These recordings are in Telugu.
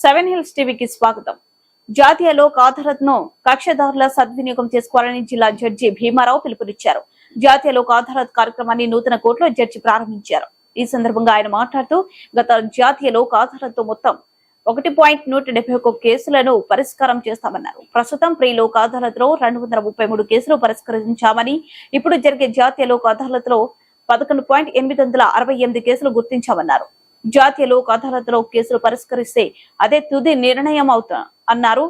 సెవెన్ హిల్స్ టీవీకి స్వాగతం. జాతీయ లోక్ అదాలత్ను కక్షదారుల సద్వినియోగం చేసుకోవాలని జిల్లా జడ్జి భీమారావు పిలుపునిచ్చారు. జాతీయ లోక్ అదాలత్ కార్యక్రమాన్ని నూతన కోర్టులో జడ్జి ప్రారంభించారు. ఈ సందర్భంగా ఆయన మాట్లాడుతూ గత జాతీయ లోక్ అదాలత్ మొత్తం 1.171 కేసులను పరిష్కారం చేస్తామన్నారు. ప్రస్తుతం ప్రీ లోక్ అదాలత్ లో 233 కేసులు పరిష్కరించామని, ఇప్పుడు జరిగే జాతీయ లోక్ అదాలత్ లో 11.868 కేసులు గుర్తించామన్నారు. జాతీయ లోక్ అదాలత్ లో కేసులు పరిష్కరిస్తే అదే తుది నిర్ణయం అన్నారు.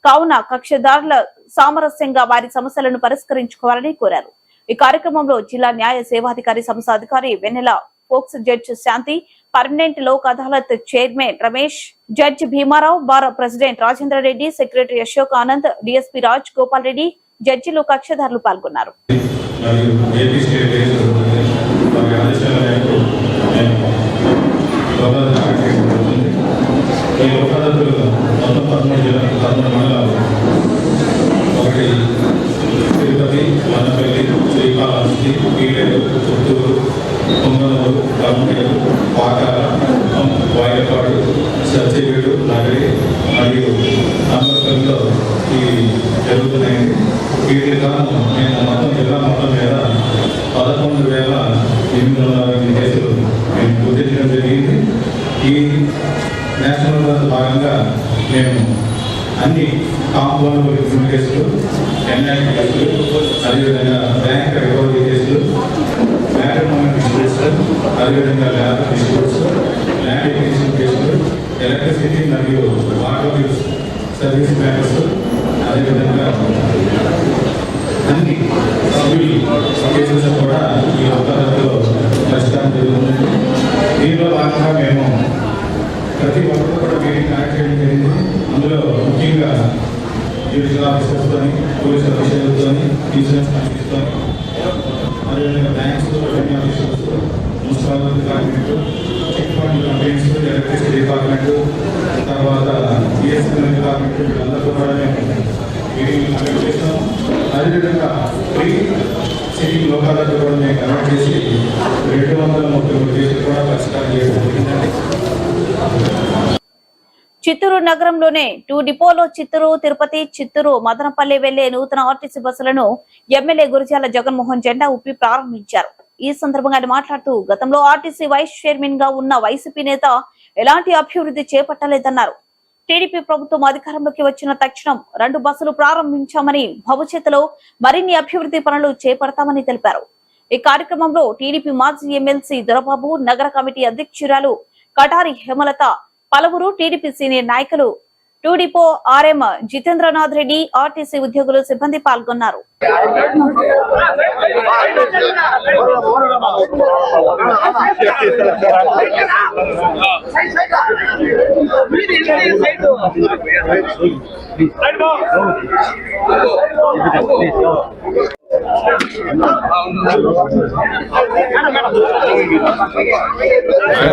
కావున కక్షదారుల సామరస్యంగా వారి సమస్యలను పరిష్కరించుకోవాలని కోరారు. ఈ కార్యక్రమంలో జిల్లా న్యాయ సేవాధికారి సంస్థ అధికారి వెన్నెల, ఫోక్స్ judge Shanti, permanent Lok Adalat chairman Ramesh, judge Bhimarao, bar president Rajendra Reddy, secretary Ashok Anand, DSP Raj Gopal Reddy, జడ్జిలు, కక్షదారులు పాల్గొన్నారు. ఈ లోక్ అదాలత్లో మొత్తం 13 జిల్లాలు, 13 మండలాలు, ఒకటి తిరుపతి, వనపల్లి, శ్రీకాళహస్తి, పీలేరు, పుత్తూరు, పొంగనూరు, కర్నూలు, పాకాల, వాయపాడు, సత్యవేడు, నగరి మరియు నామకల్లో ఇవి జరుగుతున్నాయి. వీటి కారణం మేము మొత్తం జిల్లా మొత్తం మీద 11,808 కేసులు మేము గుర్తించడం జరిగింది. ఈ నేషనల్ భాగంగా మేము అన్ని కాంపౌండ్ కేసులు, ఎన్ఐటి కేసులు, అదేవిధంగా బ్యాంక్ రికవరీ కేసులు, మ్యాట్రిమోనియల్ డిస్ప్యూట్స్, అదేవిధంగా ల్యాబ్ డిస్ప్యూట్స్, ల్యాండ్ ఎక్విజిషన్ కేసులు, ఎలక్ట్రిసిటీ మరియు వాటర్ బిల్స్ సర్వీస్ మ్యాటర్స్, అదేవిధంగా అన్ని సివిల్ కేసెస్ కూడా ఈ లోక్ అదాలత్లో పరిష్కారం జరుగుతుంది. దీనిలో భాగంగా మేము ప్రతి ఒక్కరు కూడా మీటింగ్ కనెక్ట్ చేయడం జరిగింది. అందులో ముఖ్యంగా జ్యుడిషియల్ ఆఫీసర్స్తో, పోలీస్ అఫీషియల్తో, ఇన్సూరెన్స్ కంపెనీస్తో, అదేవిధంగా banks, revenue officers, municipal department, chit fund companies, electricity department, తర్వాత బిఎస్ఎన్ఎల్ డిపార్ట్మెంట్, వీళ్ళందరితో కూడా మేము మీటింగ్ కండక్ట్ చేస్తాం. అదేవిధంగా ప్రీ సివిల్ లోక్ అదాలత్ కూడా మేము కనెక్ట్ చేసి 233 కేసులు కూడా పరిష్కారం చేయడం జరిగిందండి. చిత్తూరు నగరంలోనే 2 డిపోలో చిత్తూరు, తిరుపతి, చిత్తూరు, మదనపల్లి వెళ్లే నూతన ఆర్టీసీ బస్సులను ఎమ్మెల్యే గురజాల జగన్మోహన్ జెండా ఊపి ప్రారంభించారు. ఈ సందర్భంగా ఆయన మాట్లాడుతూ గతంలో ఆర్టీసీ వైస్ చైర్మన్ గా ఉన్న వైసీపీ నేత ఎలాంటి అభివృద్ధి చేపట్టలేదన్నారు. టీడీపీ ప్రభుత్వం అధికారంలోకి వచ్చిన తక్షణం 2 బస్సులు ప్రారంభించామని, భవిష్యత్తులో మరిన్ని అభివృద్ధి పనులు చేపడతామని తెలిపారు. ఈ కార్యక్రమంలో టీడీపీ మాజీ ఎమ్మెల్సీ దొరబాబు, నగర కమిటీ అధ్యక్షురాలు కటారి హేమలత, పలువురు టీడీపీ సీనియర్ నాయకులు, 2 depot RM Jitendranath Reddy, RTC ఉద్యోగులు, సిబ్బంది పాల్గొన్నారు.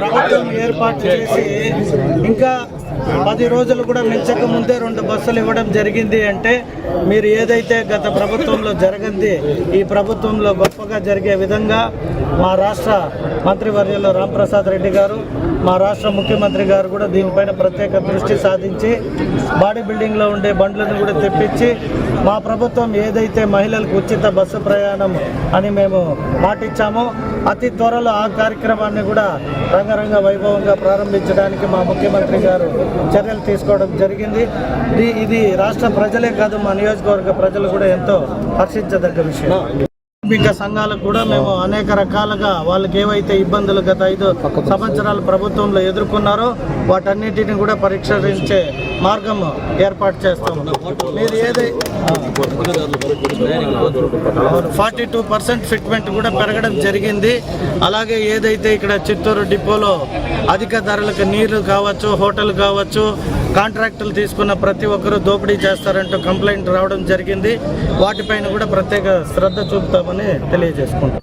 ప్రభుత్వం ఏర్పాటు చేసి ఇంకా 10 రోజులు కూడా మించక ముందే 2 బస్సులు ఇవ్వడం జరిగింది అంటే మీరు ఏదైతే గత ప్రభుత్వంలో జరగంది ఈ ప్రభుత్వంలో గొప్పగా జరిగే విధంగా మా రాష్ట్ర మంత్రివర్యులు రాంప్రసాద్ రెడ్డి గారు, మా రాష్ట్ర ముఖ్యమంత్రి గారు కూడా దీనిపైన ప్రత్యేక దృష్టి సాధించి బాడీ బిల్డింగ్లో ఉండే బండ్లను కూడా తెప్పించి మా ప్రభుత్వం ఏదైతే మహిళలకు ఉచిత బస్సు ప్రయాణం అని మేము మాటిచ్చామో అతి త్వరలో ఆ కార్యక్రమాన్ని కూడా రంగరంగ వైభవంగా ప్రారంభించడానికి మా ముఖ్యమంత్రి గారు చర్యలు తీసుకోవడం జరిగింది. ఇది రాష్ట్ర ప్రజలే కాదు, మా నియోజకవర్గ ప్రజలు కూడా ఎంతో హర్షించదగ్గ విషయం. కార్మిక సంఘాలకు కూడా మేము అనేక రకాలుగా వాళ్ళకి ఏవైతే ఇబ్బందులు గత 5 సంవత్సరాల ప్రభుత్వంలో ఎదుర్కొన్నారో వాటన్నిటిని కూడా పరిష్కరించే మార్గం ఏర్పాటు చేస్తాము. మీరు 42% ఫిట్మెంట్ కూడా పెరగడం జరిగింది. అలాగే ఏదైతే ఇక్కడ చిత్తూరు డిపోలో అధిక ధరలకు నీళ్లు కావచ్చు, హోటల్ కావచ్చు, కాంట్రాక్టులు తీసుకున్న ప్రతి ఒక్కరూ దోపిడీ చేస్తారంటూ కంప్లైంట్ రావడం జరిగింది. వాటిపైన కూడా ప్రత్యేక శ్రద్ధ చూపుతామని తెలియజేసుకుంటాం.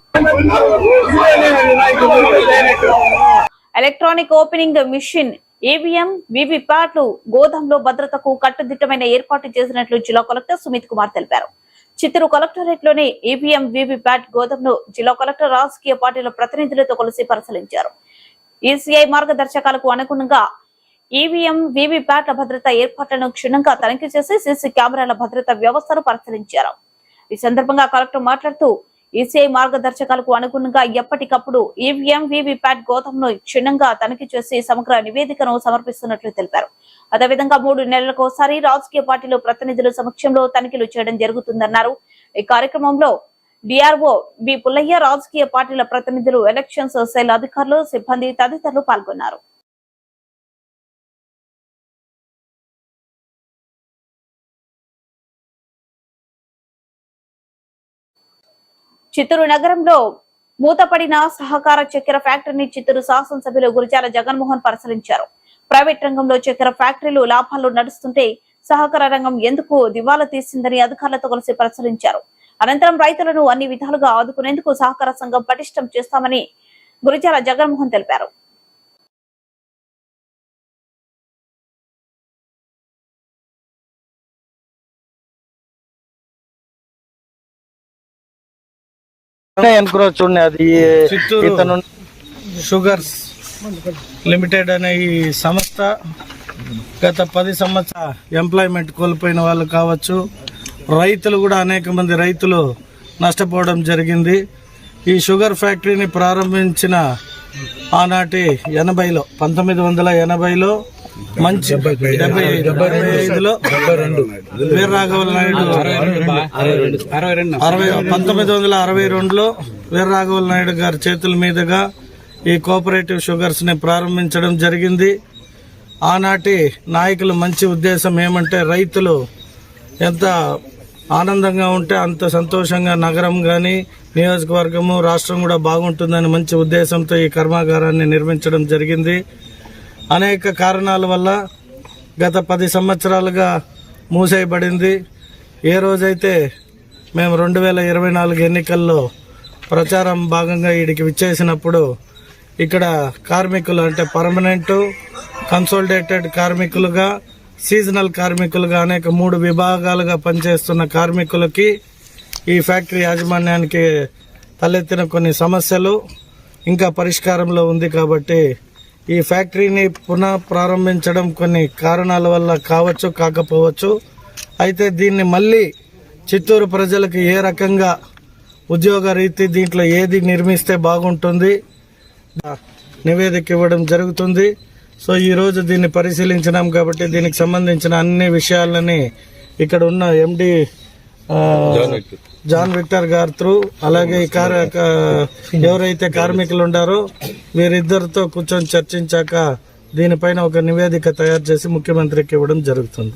ఎలక్ట్రానిక్ ఓపెనింగ్ మిషన్ ఈవీఎం, వీవీప్యాట్లు గోదాంలో భద్రతకు కట్టుదిట్టమైన ఏర్పాటు చేసినట్లు జిల్లా కలెక్టర్ సుమిత్ కుమార్ తెలిపారు. చిత్తూరు కలెక్టరేట్ లోని ఈవీఎం, వీవీప్యాట్ గోదాంను జిల్లా కలెక్టర్ రాజకీయ పార్టీల ప్రతినిధులతో కలిసి పరిశీలించారు. ఈసీఐ మార్గదర్శకాలకు అనుగుణంగా ఈవీఎం వీవీప్యాట్ల భద్రతా ఏర్పాట్లను క్షుణ్ణంగా తనిఖీ చేసి సీసీ కెమెరాల భద్రతా వ్యవస్థను పరిశీలించారు. ఈ సందర్భంగా కలెక్టర్ మాట్లాడుతూ ఈసీఐ మార్గదర్శకాలకు అనుగుణంగా ఎప్పటికప్పుడు ఈవీఎం వీవీప్యాట్ గోదాంను క్షుణ్ణంగా తనిఖీ చేసి సమగ్ర నివేదికను సమర్పిస్తున్నట్లు తెలిపారు. అదేవిధంగా 3 నెలలకోసారి రాజకీయ పార్టీల ప్రతినిధుల సమక్షంలో తనిఖీలు చేయడం జరుగుతుందన్నారు. ఈ కార్యక్రమంలో డిఆర్ఓ బి పుల్లయ్య, రాజకీయ పార్టీల ప్రతినిధులు, ఎలక్షన్స్ సెల్ అధికారులు, సిబ్బంది తదితరులు పాల్గొన్నారు. చిత్తూరు నగరంలో మూతపడిన సహకార చక్కెర ఫ్యాక్టరీని చిత్తూరు శాసనసభ్యులు గురిజాల జగన్మోహన్ పరిశీలించారు. ప్రైవేట్ రంగంలో చక్కెర ఫ్యాక్టరీలు లాభాల్లో నడుస్తుంటే సహకార రంగం ఎందుకు దివాలా తీసిందని అధికారులతో కలిసి పరిశీలించారు. అనంతరం రైతులను అన్ని విధాలుగా ఆదుకునేందుకు సహకార సంఘం పటిష్టం చేస్తామని గురిజాల జగన్మోహన్ తెలిపారు. చూడండి, అది చిత్తూరు షుగర్స్ లిమిటెడ్ అనే ఈ సంస్థ గత 10 సంవత్సరాల ఎంప్లాయ్మెంట్ కోల్పోయిన వాళ్ళు కావచ్చు, రైతులు కూడా అనేక మంది రైతులు నష్టపోవడం జరిగింది. ఈ షుగర్ ఫ్యాక్టరీని ప్రారంభించిన ఆనాటి 1980లో మంచి 75లో వీర్రాఘవుల నాయుడు 1962లో వీర్రాఘవుల నాయుడు గారి చేతుల మీదుగా ఈ కోఆపరేటివ్ షుగర్స్ ని ప్రారంభించడం జరిగింది. ఆనాటి నాయకుల మంచి ఉద్దేశం ఏమంటే రైతులు ఎంత ఆనందంగా ఉంటే అంత సంతోషంగా నగరం కానీ నియోజకవర్గము రాష్ట్రం కూడా బాగుంటుందని మంచి ఉద్దేశంతో ఈ కర్మాగారాన్ని నిర్మించడం జరిగింది. అనేక కారణాల వల్ల గత 10 సంవత్సరాలుగా మూసేయబడింది. ఏ రోజైతే మేము 2024 ఎన్నికల్లో ప్రచారం భాగంగా వీడికి విచ్చేసినప్పుడు ఇక్కడ కార్మికులు అంటే పర్మనెంట్, కన్సోలిడేటెడ్ కార్మికులుగా, సీజనల్ కార్మికులుగా అనేక 3 విభాగాలుగా పనిచేస్తున్న కార్మికులకి ఈ ఫ్యాక్టరీ యాజమాన్యానికి తలెత్తిన కొన్ని సమస్యలు ఇంకా పరిష్కారంలో ఉంది. కాబట్టి ఈ ఫ్యాక్టరీని పునః ప్రారంభించడం కొన్ని కారణాల వల్ల కావచ్చు, కాకపోవచ్చు. అయితే దీన్ని మళ్ళీ చిత్తూరు ప్రజలకు ఏ రకంగా ఉద్యోగ రీతి దీంట్లో ఏది నిర్మిస్తే బాగుంటుంది నివేదిక ఇవ్వడం జరుగుతుంది. సో ఈరోజు దీన్ని పరిశీలించినాం కాబట్టి దీనికి సంబంధించిన అన్ని విషయాలని ఇక్కడ ఉన్న ఎండి జాన్ విక్టర్ గారు త్రూ, అలాగే ఎవరైతే కార్మికులు ఉండారో వీరిద్దరితో కూర్చొని చర్చించాక దీనిపైన ఒక నివేదిక తయారు చేసి ముఖ్యమంత్రికి ఇవ్వడం జరుగుతుంది.